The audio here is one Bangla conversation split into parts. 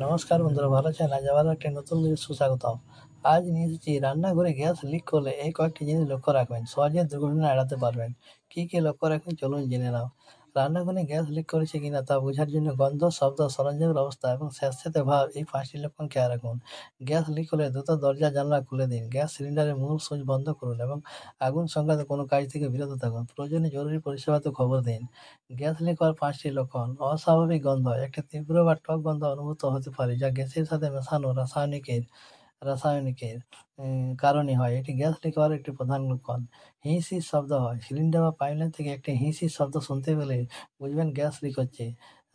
নমস্কার বন্ধুরা, ভালো আছেন? আজ আবার একটা নতুন ভিডিও সুস্বাগতম। আজ নিয়ে এসেছি রান্নাঘরে গ্যাস লিক করলে এই কয়েকটি জিনিস লক্ষ্য রাখবেন, সহজে দুর্ঘটনা এড়াতে পারবেন। কি কি লক্ষ্য রাখবেন চলুন জেনে নাও। রান্নাঘরে গ্যাস লিক করেছে কিনা তা বোঝার জন্য গন্ধ, শব্দ, সরঞ্জামের অবস্থা এবং স্যাঁতস্যাঁতে ভাব এই 5টি লক্ষণ খেয়াল রাখুন। গ্যাস লিক হলে দ্রুত দরজা জানালা খুলে দিন। গ্যাস সিলিন্ডারের মূল সুইচ বন্ধ করুন এবং আগুন সংক্রান্ত কোনো কাজ থেকে বিরত থাকুন। প্রয়োজনে জরুরি পরিষেবাতে খবর দিন। গ্যাস লিক হওয়ার 5টি লক্ষণ: অস্বাভাবিক গন্ধ, একটা তীব্র বা টক গন্ধ অনুভূত হতে পারে যা গ্যাসের সাথে মেশানো রাসায়নিকের কারণে হয়। এটি গ্যাস লিক হওয়ার একটি প্রধান লক্ষণ। হিস হিস শব্দ হয়, সিলিন্ডার বা পাইপলাইন থেকে একটা হিস হিস শব্দ শুনতে পেলে বুঝবেন গ্যাস লিক হচ্ছে।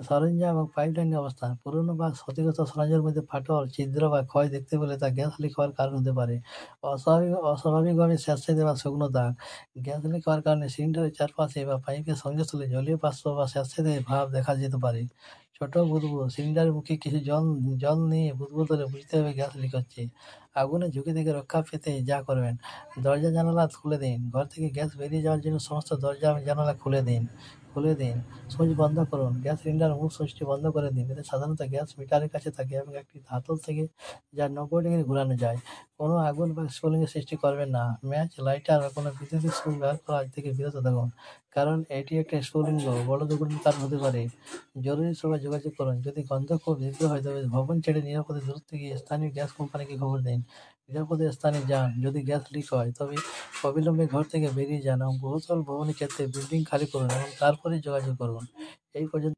সরঞ্জাম এবং পাইপলাইনের অবস্থান: পুরনো বা ক্ষতিগ্রস্ত সরঞ্জামের মধ্যে ফাটল, ছিদ্র বা ক্ষয় দেখতে পেলে তা গ্যাস লিক হওয়ার কারণ হতে পারে। অস্বাভাবিকভাবে স্যাঁতসেঁতে বা শুকনো দাগ: গ্যাস লিক হওয়ার কারণে সিলিন্ডারের চারপাশে বা পাইপের সংযোগস্থলে জলীয় বাষ্প বা স্যাঁতসেঁতে ভাব দেখা যেতে পারে। ছোট বুদবুদ: সিলিন্ডারের মুখে কিছু জল নিয়ে বুদবুদ হলে বুঝতে হবে গ্যাস লিক হচ্ছে। আগুনের ঝুঁকি থেকে রক্ষা পেতে যা করবেন: দরজা জানালা খুলে দিন। ঘর থেকে গ্যাস বেরিয়ে যাওয়ার জন্য সমস্ত দরজা এবং জানালা খুলে দিন। সুইচ বন্ধ করুন। গ্যাস সিলিন্ডার মূল সুইচটি বন্ধ করে দিন। এতে সাধারণত গ্যাস মিটারের কাছে থাকে এবং একটি হাতল থেকে যা 90 ডিগ্রি ঘোরানো যায়। কোনো আগুন বা স্ফুলিঙ্গের সৃষ্টি করবেন না। ম্যাচ, লাইটার বা কোনো বৈদ্যুতিক সুইচ ব্যবহার করা থেকে বিরত থাকুন, কারণ এটি একটা স্ফুলিঙ্গ বড় দুর্ঘটনার কারণ হতে পারে। জরুরি সময় যোগাযোগ করুন। যদি গন্ধ খুব তীব্র হয় তবে ভবন ছেড়ে নিরাপদে দূরত্বে গিয়ে স্থানীয় গ্যাস কোম্পানিকে খবর দিন। নিরাপদে স্থানে যান। যদি গ্যাস লিক হয় তবে অবিলম্বে ঘর থেকে বেরিয়ে যান এবং বহুতল ভবনের ক্ষেত্রে বিল্ডিং খালি করুন এবং তারপরে যোগাযোগ করুন। এই পর্যন্ত